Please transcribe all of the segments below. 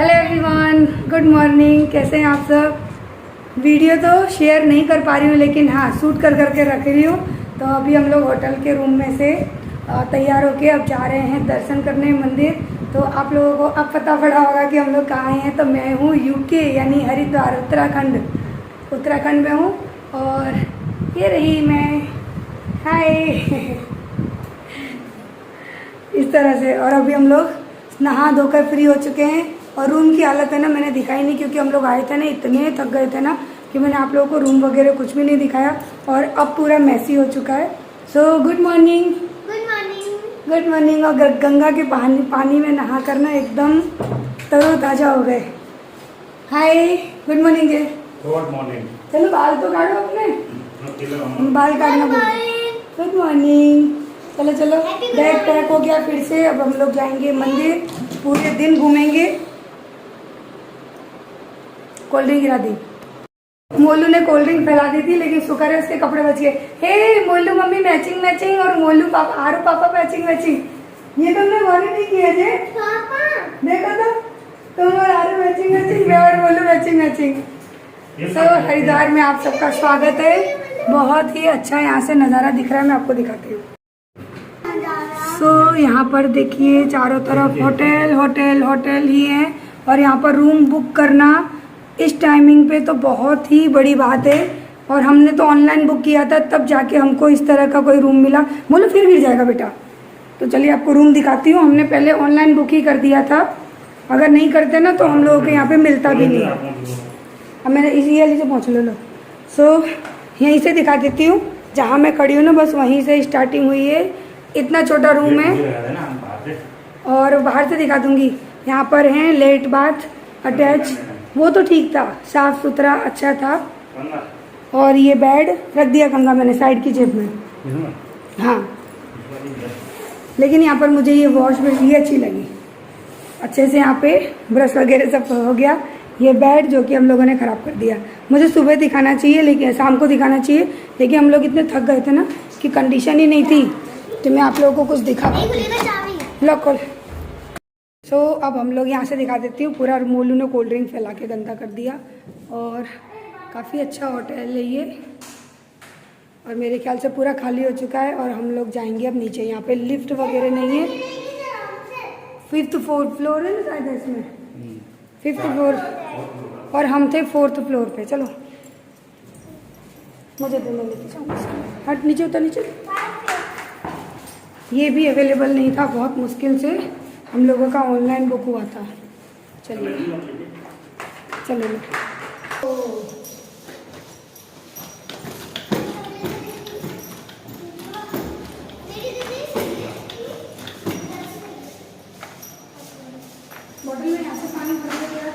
Hello everyone, good morning. कैसे हैं आप सब। वीडियो तो शेयर नहीं कर पा रही हूँ, लेकिन हाँ शूट कर करके रख रही हूँ। तो अभी हम लोग होटल के रूम में से तैयार होके अब जा रहे हैं दर्शन करने मंदिर। तो आप लोगों को अब पता पड़ा होगा कि हम लोग कहाँ हैं। तो मैं हूँ यूके यानी हरिद्वार उत्तराखंड में हूँ। और ये रही मैं, हाय इस तरह से। और अभी हम लोग नहा धोकर फ्री हो चुके हैं। और रूम की हालत है ना, मैंने दिखाई नहीं, क्योंकि हम लोग आए थे ना, इतने थक गए थे ना कि मैंने आप लोगों को रूम वगैरह कुछ भी नहीं दिखाया। और अब पूरा मैसी हो चुका है। So good morning. Good morning. और गंगा के पानी में नहा कर ना एकदम तरोताजा हो गए। हाय, गुड मॉर्निंग जी। Good morning. चलो बाल तो काटो अपने, बाल काटना बोल। Good morning. चलो चलो, बैग पैक हो गया फिर से। अब हम लोग जाएंगे मंदिर, पूरे दिन घूमेंगे। कोल्ड ड्रिंक गिरा दी, मोलू ने कोल्ड ड्रिंक फैला दी थी, लेकिन शुक्र है उसके कपड़े बच गए। हे मोलू मम्मी मैचिंग मैचिंग, और मोलू पापा आरू पापा मैचिंग मैचिंग। ये तुमने गौरी नहीं किया जे देखो तो, तुम और आरू मैचिंग मैचिंग, मैं और मोलू मैचिंग मैचिंग। तो हरिद्वार में आप सबका स्वागत है। बहुत ही अच्छा यहाँ से नज़ारा दिख रहा है, मैं आपको दिखाती हूँ। यहाँ पर देखिए चारों तरफ होटल होटल होटल ही है। और यहाँ पर रूम बुक करना इस टाइमिंग पे तो बहुत ही बड़ी बात है। और हमने तो ऑनलाइन बुक किया था, तब जाके हमको इस तरह का कोई रूम मिला। बोलो फिर गिर जाएगा बेटा। तो चलिए आपको रूम दिखाती हूँ। हमने पहले ऑनलाइन बुक ही कर दिया था, अगर नहीं करते ना तो हम लोगों के यहाँ पे मिलता भी नहीं। अब मैंने इसी वाली से पहुँच लो। सो यहीं से दिखा देती हूँ, जहाँ मैं खड़ी हूँ ना, बस वहीं से स्टार्टिंग हुई है। इतना छोटा रूम है। और बाहर से दिखा दूंगी। यहाँ पर है लेट बाथ अटैच, वो तो ठीक था, साफ सुथरा अच्छा था। और ये बेड रख दिया गंगा मैंने साइड की जेब में। हाँ, लेकिन यहाँ पर मुझे ये वॉश बेसिन ये अच्छी लगी, अच्छे से यहाँ पे ब्रश वगैरह सब हो गया। ये बेड जो कि हम लोगों ने ख़राब कर दिया, मुझे सुबह दिखाना चाहिए, लेकिन शाम को दिखाना चाहिए, लेकिन हम लोग इतने थक गए थे ना कि कंडीशन ही नहीं थी तो मैं आप लोगों को कुछ दिखा पाती। लो खोल। सो अब हम लोग यहाँ से दिखा देती हूँ। पूरा मोलू ने कोल्ड ड्रिंक फैला के गंदा कर दिया। और काफ़ी अच्छा होटल है ये, और मेरे ख्याल से पूरा खाली हो चुका है। और हम लोग जाएंगे अब नीचे। यहाँ पे लिफ्ट वगैरह नहीं है। 5th फ्लोर है ना शायद इसमें, 5th फ्लोर, और हम थे 4th फ्लोर पे। चलो मुझे तो मैं लेके जाऊँगी। हट, नीचे उतर, नीचे। ये भी अवेलेबल नहीं था, बहुत मुश्किल से हम लोगों का ऑनलाइन बुक हुआ था। चलिए चलो। बॉटल में यहाँ से पानी भर के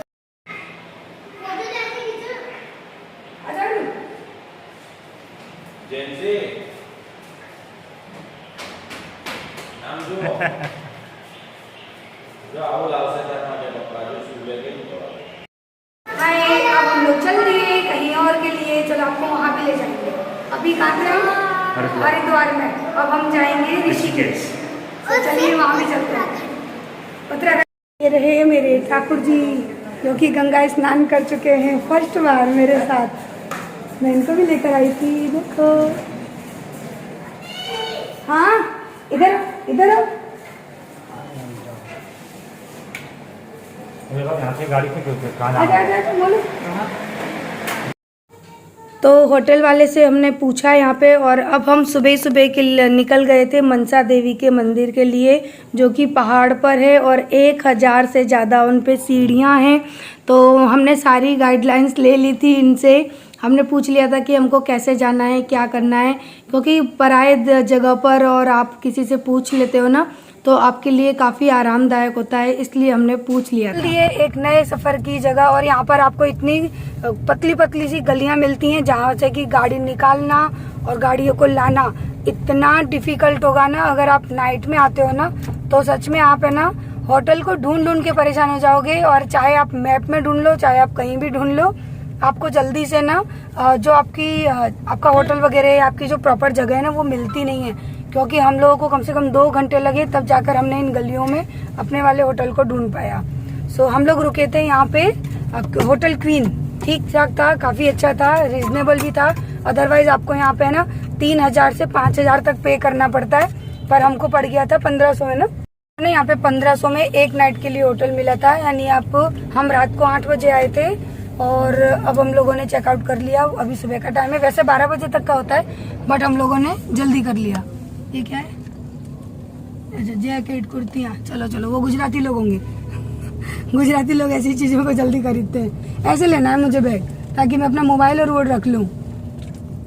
अब हम लोग चल दिए कहीं और के लिए। चलो आपको वहाँ पे ले जाएंगे। अभी कहाँ पे हम? हरिद्वार में। अब हम जाएंगे ऋषिकेश। तो चलिए वहाँ भी चलते हैं। उत्तराखंड। ये रहे मेरे ठाकुर जी, जो कि गंगा स्नान कर चुके हैं फर्स्ट बार मेरे साथ। मैं इनको भी लेकर आई थी, देखो। हाँ, इधर इधर आओ। गाड़ी तो होटल वाले से हमने पूछा यहाँ पे। और अब हम सुबह सुबह के निकल गए थे मनसा देवी के मंदिर के लिए, जो कि पहाड़ पर है। और 1000 से ज़्यादा उन पे सीढ़ियाँ हैं। तो हमने सारी गाइडलाइंस ले ली थी इनसे। हमने पूछ लिया था कि हमको कैसे जाना है, क्या करना है, क्योंकि पराए जगह पर और आप किसी से पूछ लेते हो ना, तो आपके लिए काफ़ी आरामदायक होता है, इसलिए हमने पूछ लिया था। ये एक नए सफ़र की जगह। और यहाँ पर आपको इतनी पतली पतली सी गलियाँ मिलती हैं, जहाँ से कि गाड़ी निकालना और गाड़ियों को लाना इतना डिफ़िकल्ट होगा ना। अगर आप नाइट में आते हो ना, तो सच में आप है ना होटल को ढूंढ ढूंढ के परेशान हो जाओगे। और चाहे आप मैप में ढूंढ लो, चाहे आप कहीं भी ढूंढ लो, आपको जल्दी से ना जो आपका होटल वगैरह या आपकी जो प्रॉपर जगह है ना, वो मिलती नहीं है। क्योंकि हम लोगों को कम से कम 2 घंटे लगे, तब जाकर हमने इन गलियों में अपने वाले होटल को ढूंढ पाया। सो हम लोग रुके थे यहाँ पे होटल क्वीन, ठीक ठाक था, काफी अच्छा था, रिजनेबल भी था। अदरवाइज आपको यहाँ पे ना 3000 से 5000 तक पे करना पड़ता है, पर हमको पड़ गया था 1500 में ना। यहाँ पे 1500 में एक नाइट के लिए होटल मिला था। यानी हम रात को 8 बजे आए थे और अब हम लोगों ने चेकआउट कर लिया। अभी सुबह का टाइम है, वैसे 12 बजे तक का होता है, बट हम लोगों ने जल्दी कर लिया। ये क्या है? अच्छा, जैकेट, कुर्तियाँ। चलो चलो, वो गुजराती लोग होंगे। गुजराती लोग ऐसी चीजों को जल्दी खरीदते हैं। ऐसे लेना है मुझे बैग, ताकि मैं अपना मोबाइल और वो रख लूँ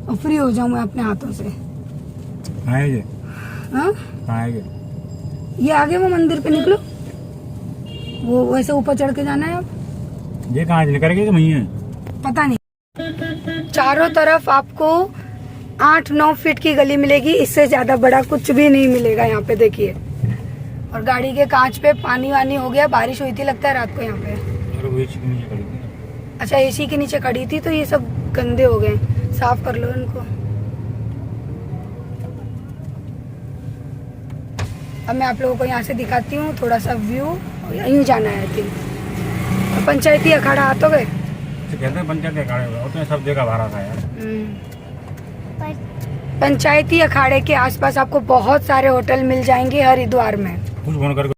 और फ्री हो जाऊँ मैं अपने हाथों से। ये आगे वो मंदिर पे निकलो, वो वैसे ऊपर चढ़ के जाना है। अब ये कहाँ निकल गए वहीं है? पता नहीं। चारों तरफ आपको 8-9 फीट की गली मिलेगी, इससे ज्यादा बड़ा कुछ भी नहीं मिलेगा यहाँ पे। देखिए, और गाड़ी के कांच पे पानी वानी हो गया, बारिश हुई थी लगता है रात को यहाँ पे। अच्छा, एसी के नीचे खड़ी थी तो ये सब गंदे हो गए, साफ कर लो इनको। अब मैं आप लोगों को यहाँ से दिखाती हूँ थोड़ा सा व्यू। यहीं जाना है, आई थिंक। पंचायती अखाड़ा आ तो गए, कहते हैं पंचायती अखाड़े होते हैं, सब जगह भरा था यार। पंचायती अखाड़े के आसपास आपको बहुत सारे होटल मिल जाएंगे हरिद्वार में। कुछ फोन करके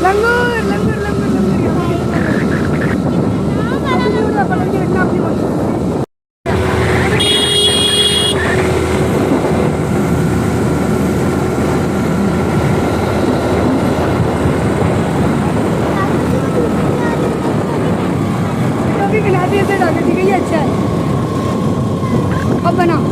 लंगूर लंगूर लंगूर लंगूर। अच्छा है, अब बनाओ।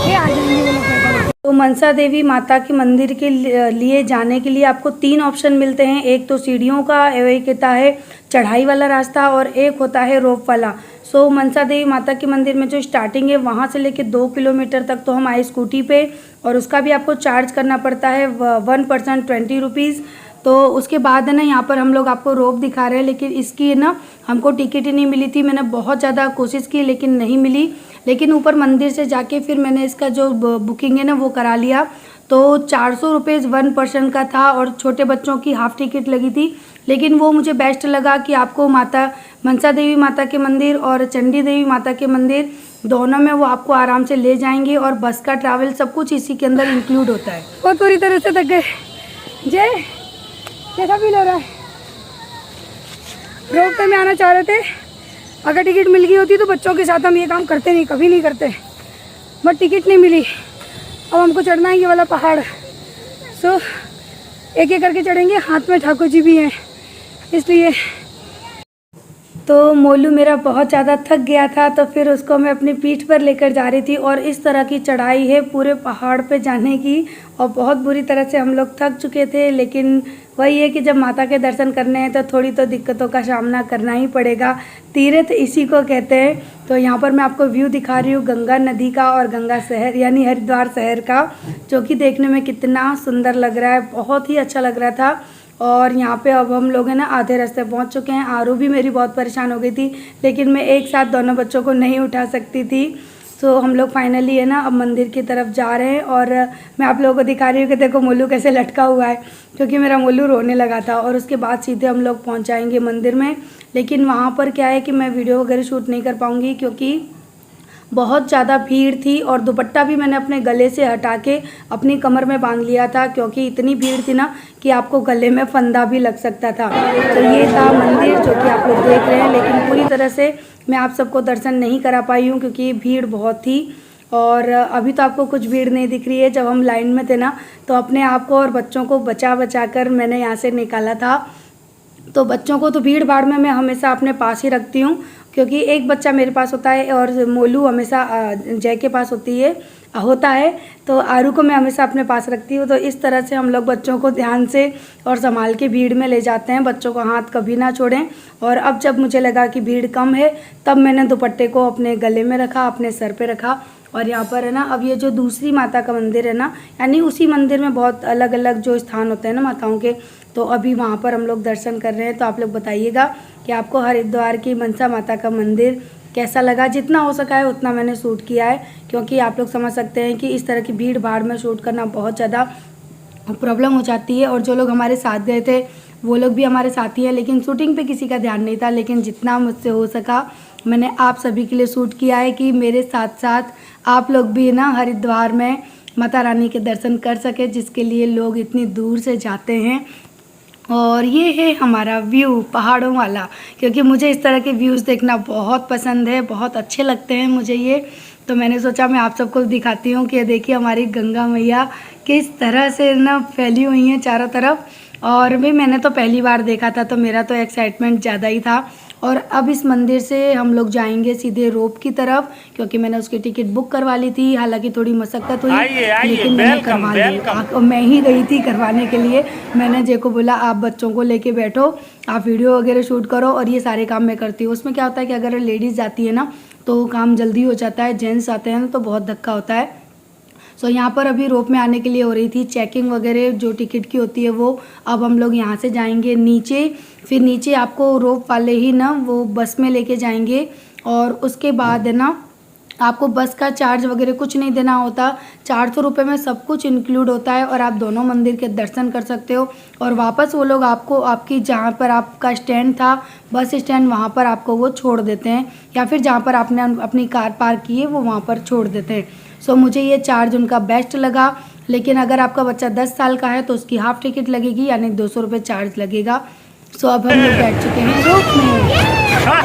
ये आ जाएंगे वो लोग। तो मनसा देवी माता के मंदिर के लिए जाने के लिए आपको 3 ऑप्शन मिलते हैं। एक तो सीढ़ियों का, एक होता है चढ़ाई वाला रास्ता और एक होता है रोप वाला। सो मनसा देवी माता के मंदिर में जो स्टार्टिंग है वहाँ से लेके 2 किलोमीटर तक तो हम आए स्कूटी पे, और उसका भी आपको चार्ज करना पड़ता है 1 पर्सन 20 रुपीज़। तो उसके बाद है ना, यहाँ पर हम लोग आपको रोप दिखा रहे हैं, लेकिन इसकी ना हमको टिकट ही नहीं मिली थी। मैंने बहुत ज़्यादा कोशिश की लेकिन नहीं मिली। लेकिन ऊपर मंदिर से जाके फिर मैंने इसका जो बुकिंग है ना वो करा लिया। तो 400 रुपीज़ 1 पर्सन का था और छोटे बच्चों की हाफ टिकट लगी थी। लेकिन वो मुझे बेस्ट लगा कि आपको माता मनसा देवी माता के मंदिर और चंडी देवी माता के मंदिर दोनों में वो आपको आराम से ले जाएंगे, और बस का ट्रैवल सब कुछ इसी के अंदर इंक्लूड होता है। बहुत पूरी तरह से थक गए। जय, कैसा फील हो रहा है? रोड पे में आना चाह रहे थे, अगर टिकट मिल गई होती तो बच्चों के साथ हम ये काम करते नहीं, कभी नहीं करते, बट टिकट नहीं मिली। अब हमको चढ़ना है ये वाला पहाड़। सो एक एक करके चढ़ेंगे, हाथ में ठाकुर जी भी हैं इसलिए। तो मोलू मेरा बहुत ज़्यादा थक गया था, तो फिर उसको मैं अपनी पीठ पर लेकर जा रही थी। और इस तरह की चढ़ाई है पूरे पहाड़ पे जाने की, और बहुत बुरी तरह से हम लोग थक चुके थे। लेकिन वही है कि जब माता के दर्शन करने हैं तो थोड़ी तो दिक्कतों का सामना करना ही पड़ेगा। तीर्थ इसी को कहते हैं। तो यहाँ पर मैं आपको व्यू दिखा रही हूँ गंगा नदी का और गंगा शहर यानी हरिद्वार शहर का, जो कि देखने में कितना सुंदर लग रहा है, बहुत ही अच्छा लग रहा था। और यहाँ पे अब हम लोग हैं ना आधे रास्ते पहुँच चुके हैं। आरू भी मेरी बहुत परेशान हो गई थी, लेकिन मैं एक साथ दोनों बच्चों को नहीं उठा सकती थी। तो हम लोग फाइनली है ना अब मंदिर की तरफ जा रहे हैं। और मैं आप लोगों को दिखा रही हूँ कि देखो मोलू कैसे लटका हुआ है, क्योंकि मेरा मोलू रोने लगा था। और उसके बाद सीधे हम लोग पहुँच जाएंगे मंदिर में। लेकिन वहाँ पर क्या है कि मैं वीडियो वगैरह शूट नहीं कर पाऊँगी, क्योंकि बहुत ज़्यादा भीड़ थी। और दुपट्टा भी मैंने अपने गले से हटा के अपनी कमर में बांध लिया था, क्योंकि इतनी भीड़ थी ना कि आपको गले में फंदा भी लग सकता था। तो ये था मंदिर जो कि आप लोग देख रहे हैं, लेकिन पूरी तरह से मैं आप सबको दर्शन नहीं करा पाई हूँ क्योंकि भीड़ बहुत थी। और अभी तो आपको कुछ भीड़ नहीं दिख रही है। जब हम लाइन में थे ना तो अपने आप को और बच्चों को बचा बचा कर मैंने यहाँ से निकाला था। तो बच्चों को तो भीड़ भाड़ में मैं हमेशा अपने पास ही रखती हूँ, क्योंकि एक बच्चा मेरे पास होता है और मोलू हमेशा जय के पास होता है। तो आरू को मैं हमेशा अपने पास रखती हूँ। तो इस तरह से हम लोग बच्चों को ध्यान से और संभाल के भीड़ में ले जाते हैं, बच्चों को हाथ कभी ना छोड़ें। और अब जब मुझे लगा कि भीड़ कम है, तब मैंने दुपट्टे को अपने गले में रखा, अपने सर पे रखा। और यहाँ पर है ना अब ये जो दूसरी माता का मंदिर है ना, यानी उसी मंदिर में बहुत अलग अलग जो स्थान होते हैं ना माताओं के, तो अभी वहाँ पर हम लोग दर्शन कर रहे हैं। तो आप लोग बताइएगा कि आपको हरिद्वार की मनसा माता का मंदिर कैसा लगा। जितना हो सका है उतना मैंने शूट किया है, क्योंकि आप लोग समझ सकते हैं कि इस तरह की भीड़ भाड़ में शूट करना बहुत ज़्यादा प्रॉब्लम हो जाती है। और जो लोग हमारे साथ गए थे वो लोग भी हमारे साथी हैं, लेकिन शूटिंग पे किसी का ध्यान नहीं था। लेकिन जितना मुझसे हो सका मैंने आप सभी के लिए शूट किया है कि मेरे साथ साथ आप लोग भी ना हरिद्वार में माता रानी के दर्शन कर सके, जिसके लिए लोग इतनी दूर से जाते हैं। और ये है हमारा व्यू पहाड़ों वाला, क्योंकि मुझे इस तरह के व्यूज़ देखना बहुत पसंद है, बहुत अच्छे लगते हैं मुझे ये। तो मैंने सोचा मैं आप सबको दिखाती हूँ कि देखिए हमारी गंगा मैया किस तरह से ना फैली हुई हैं चारों तरफ। और भी मैंने तो पहली बार देखा था तो मेरा तो एक्साइटमेंट ज़्यादा ही था। और अब इस मंदिर से हम लोग जाएंगे सीधे रोप की तरफ, क्योंकि मैंने उसकी टिकट बुक करवा ली थी। हालांकि थोड़ी मशक्क़त हुई, लेकिन मैंने करवा ली। मैं ही गई थी करवाने के लिए। मैंने जे को बोला आप बच्चों को लेके बैठो, आप वीडियो वगैरह शूट करो और ये सारे काम मैं करती हूँ। उसमें क्या होता है कि अगर लेडीज़ जाती है ना तो काम जल्दी हो जाता है, जेंट्स आते हैं ना तो बहुत धक्का होता है। सो यहाँ पर अभी रोप में आने के लिए हो रही थी चेकिंग वगैरह, जो टिकट की होती है वो। अब हम लोग यहाँ से जाएंगे नीचे, फिर नीचे आपको रोप वाले ही ना वो बस में लेके जाएंगे। और उसके बाद है ना आपको बस का चार्ज वगैरह कुछ नहीं देना होता। 400 रुपये में सब कुछ इंक्लूड होता है और आप दोनों मंदिर के दर्शन कर सकते हो। और वापस वो लोग आपको आपकी जहाँ पर आपका स्टैंड था, बस स्टैंड, वहाँ पर आपको वो छोड़ देते हैं, या फिर जहाँ पर आपने अपनी कार पार्क की है वो वहाँ पर छोड़ देते हैं। सो मुझे ये चार्ज उनका बेस्ट लगा। लेकिन अगर आपका बच्चा 10 साल का है तो उसकी हाफ टिकट लगेगी, यानी 200 रुपये चार्ज लगेगा। सो अब हम लोग बैठ चुके हैं रोप में।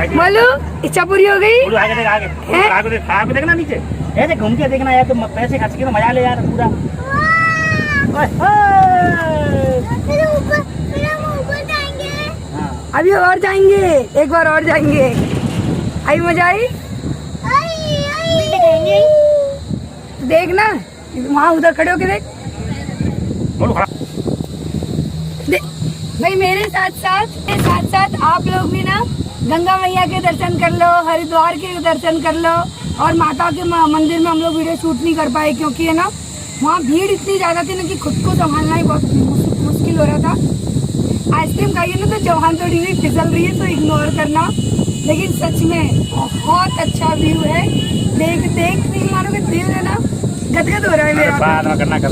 बोलो इच्छा पूरी हो गई। आगे देखना नीचे, ऐसे घूम के देखना यार, तो पैसे खर्च के तो मजा ले यार पूरा। अभी और जाएंगे, एक बार और जाएंगे। आई मजा आई। देख ना वहाँ उधर खड़े होके देख भाई। मेरे साथ साथ आप लोग भी ना गंगा मैया के दर्शन कर लो, हरिद्वार के दर्शन कर लो। और माता के मंदिर में हम लोग वीडियो शूट नहीं कर पाए, क्योंकि है ना वहाँ भीड़ इतनी ज़्यादा थी ना कि खुद को संभालना ही बहुत मुश्किल हो रहा था। आइसक्रीम खाइए ना तो जवान थोड़ी सी फिसल रही है तो इग्नोर करना। लेकिन सच में बहुत अच्छा व्यू है, देख नहीं मानोगे, दिल है ना गदगद हो रहा है मेरा।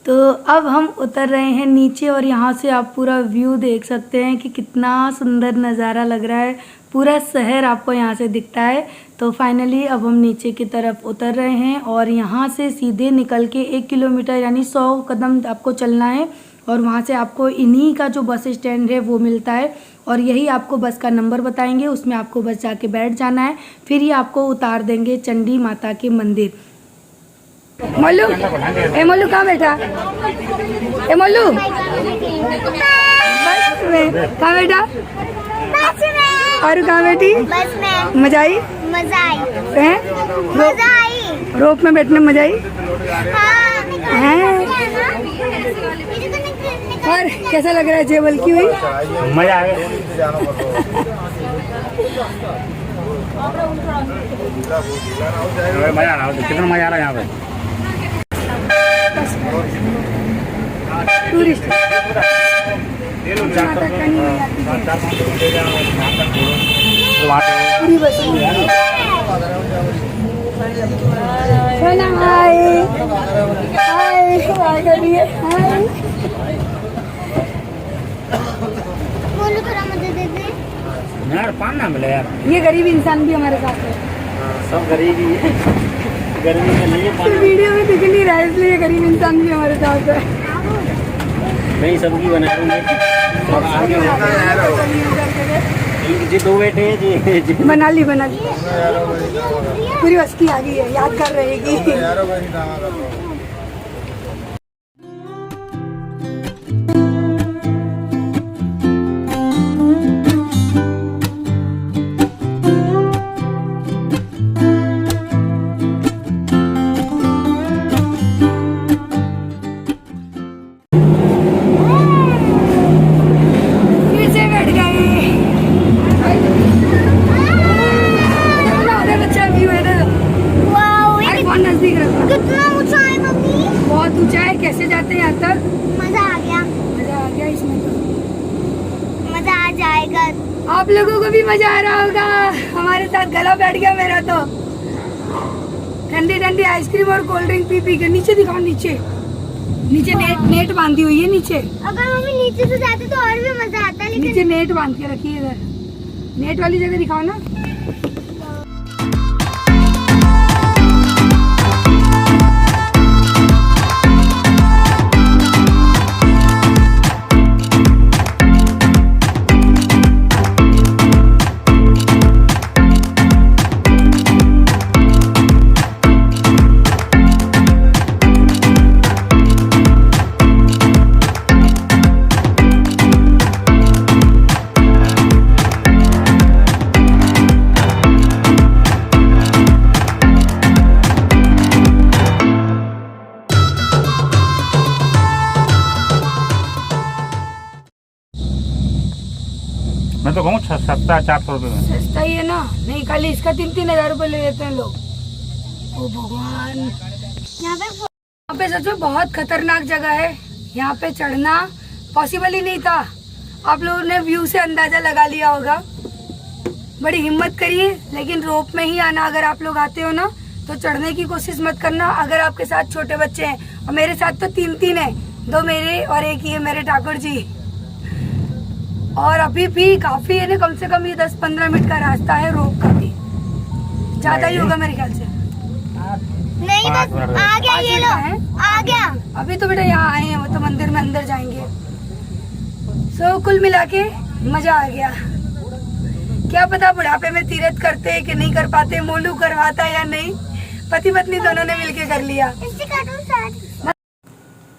तो अब हम उतर रहे हैं नीचे और यहाँ से आप पूरा व्यू देख सकते हैं कि कितना सुंदर नज़ारा लग रहा है। पूरा शहर आपको यहाँ से दिखता है। तो फाइनली अब हम नीचे की तरफ उतर रहे हैं और यहाँ से सीधे निकल के 1 किलोमीटर यानी 100 कदम आपको चलना है। और वहाँ से आपको इन्हीं का जो बस स्टैंड है वो मिलता है और यही आपको बस का नंबर बताएंगे, उसमें आपको बस जाके बैठ जाना है। फिर ये आपको उतार देंगे चंडी माता के मंदिर। मोलू, ए मोलू कहाँ बैठा? ए मोलू बस में कहाँ बैठा? बस में। और कहाँ बैठी? बस में। मजा आई? मजा आई है? मजा आई। रोप में बैठने में मजा आई? हाँ। और कैसा लग रहा है जेबल की हुई? मजा आ गया। मजा आ रहा है, कितना मजा आ रहा है यहाँ पे। टूरिस्ट पूरी बस सोना हाय हाय हाय करिए हाय। बोलो थोड़ा मदद दे दे यार, पान ना मिले यार। ये गरीब इंसान भी हमारे साथ है। सब गरीब ही है, गर्मी में नहीं है। वीडियो में दिख नहीं रहा है इसलिए गरीब इंसान भी हमारे साथ है। नहीं सबकी बना जी, 2 बेटे जी बना ली पूरी बस की आ गई है, याद कर रहेगी। कितना ऊंचा है मम्मी? बहुत ऊंचा है। कैसे जाते हैं यहाँ तक? मजा आ गया। मजा आ गया इसमें तो। मजा आ जाएगा। आप लोगों को भी मजा आ रहा होगा, हमारे साथ गला बैठ गया मेरा तो। ठंडी ठंडी आइसक्रीम और कोल्ड ड्रिंक पी पी के। नीचे दिखाओ, नीचे नीचे नेट बांधी हुई है नीचे। अगर मम्मी नीचे से जाती तो और भी मजा आता, लेकिन नीचे नेट बांध के रखी है इधर। नेट वाली जगह दिखाओ ना। मैं तो कहूँ सस्ता 400 रुपये में। सस्ता ही है ना। नहीं, खाली इसका 3-3 हज़ार रुपये ले लेते हैं लोग। ओ भगवान, यहाँ पे सच में बहुत खतरनाक जगह है। यहाँ पे चढ़ना पॉसिबल ही नहीं था। आप लोगों ने व्यू से अंदाजा लगा लिया होगा। बड़ी हिम्मत करिए, लेकिन रोप में ही आना। अगर आप लोग आते हो ना तो चढ़ने की कोशिश मत करना। अगर आपके साथ छोटे बच्चे हैं, और मेरे साथ तो 3 हैं, 2 मेरे और 1 ही है मेरे ठाकुर जी। और अभी भी काफी है ना, कम से कम ये 10-15 मिनट का रास्ता है रोप का भी, ज्यादा ही होगा मेरे ख्याल से। नहीं बस आ गया, ये लो आ गया। अभी तो बेटा यहाँ आए हैं, वो तो मंदिर में अंदर जाएंगे। सो कुल मिला के मजा आ गया। क्या पता बुढ़ापे में तीर्थ करते कि नहीं कर पाते, मोलू करवाता या नहीं। पति पत्नी दोनों ने मिलके कर लिया।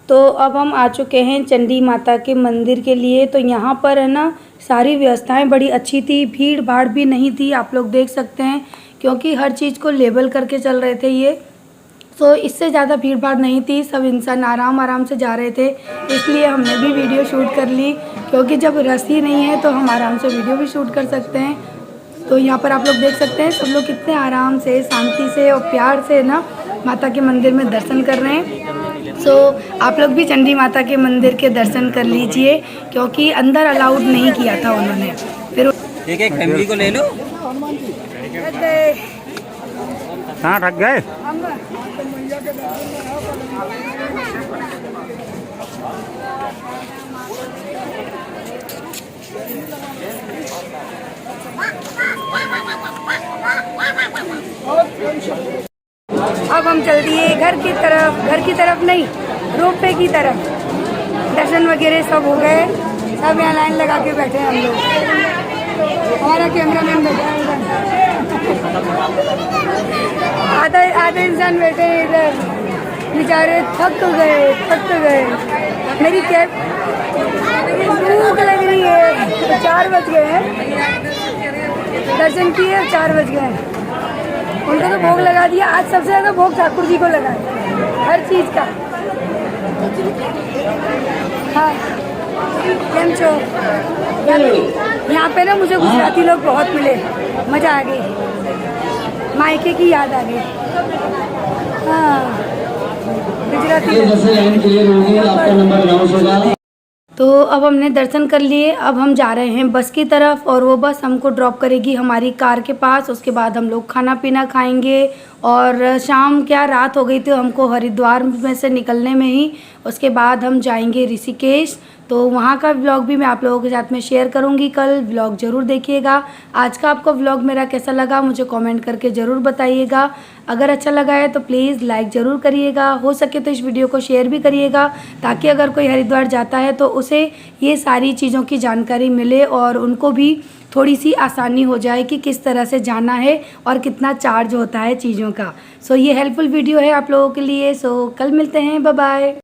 तो अब हम आ चुके हैं चंडी माता के मंदिर के लिए। तो यहाँ पर है ना सारी व्यवस्थाएं बड़ी अच्छी थी, भीड़ भाड़ भी नहीं थी, आप लोग देख सकते हैं, क्योंकि हर चीज़ को लेबल करके चल रहे थे ये। तो इससे ज़्यादा भीड़ भाड़ नहीं थी, सब इंसान आराम से जा रहे थे। इसलिए हमने भी वीडियो शूट कर ली, क्योंकि जब रस ही नहीं है तो हम आराम से वीडियो भी शूट कर सकते हैं। तो यहाँ पर आप लोग देख सकते हैं सब लोग कितने आराम से, शांति से और प्यार से ना माता के मंदिर में दर्शन कर रहे हैं। सो आप लोग भी चंडी माता के मंदिर के दर्शन कर लीजिए, क्योंकि अंदर अलाउड नहीं किया था उन्होंने। फिर एक फैमिली को ले लो। हाँ, रख गए। अब हम चल दिए घर की तरफ नहीं, रोपवे की तरफ। दर्शन वगैरह सब हो गए, सब यहाँ लाइन लगा के बैठे हैं हम लोग। हमारा कैमरामैन बैठा है इधर, आधा इंसान बैठे हैं इधर, बेचारे थक गए। मेरी कैब भूख लग रही है। 4 बज गए हैं, दर्शन किए, 4 बज गए हैं। उनको तो भोग लगा दिया। आज सबसे ज़्यादा भोग ठाकुर जी को लगा है, हर चीज़ का। हाँ, केम छो? यहाँ पे ना मुझे गुजराती लोग बहुत मिले, मज़ा आ गई, मायके की याद आ गई। हाँ, गुजराती लोग। तो अब हमने दर्शन कर लिए। अब हम जा रहे हैं बस की तरफ, और वो बस हमको ड्रॉप करेगी हमारी कार के पास। उसके बाद हम लोग खाना पीना खाएंगे, और शाम क्या रात हो गई थी हमको हरिद्वार में से निकलने में ही। उसके बाद हम जाएंगे ऋषिकेश। तो वहाँ का व्लॉग भी मैं आप लोगों के साथ में शेयर करूँगी कल। व्लॉग ज़रूर देखिएगा। आज का आपको व्लॉग मेरा कैसा लगा मुझे कमेंट करके ज़रूर बताइएगा। अगर अच्छा लगा है तो प्लीज़ लाइक ज़रूर करिएगा, हो सके तो इस वीडियो को शेयर भी करिएगा, ताकि अगर कोई हरिद्वार जाता है तो उसे ये सारी चीज़ों की जानकारी मिले और उनको भी थोड़ी सी आसानी हो जाए कि किस तरह से जाना है और कितना चार्ज होता है चीज़ों का। सो ये हेल्पफुल वीडियो है आप लोगों के लिए। सो कल मिलते हैं, बाय बाय।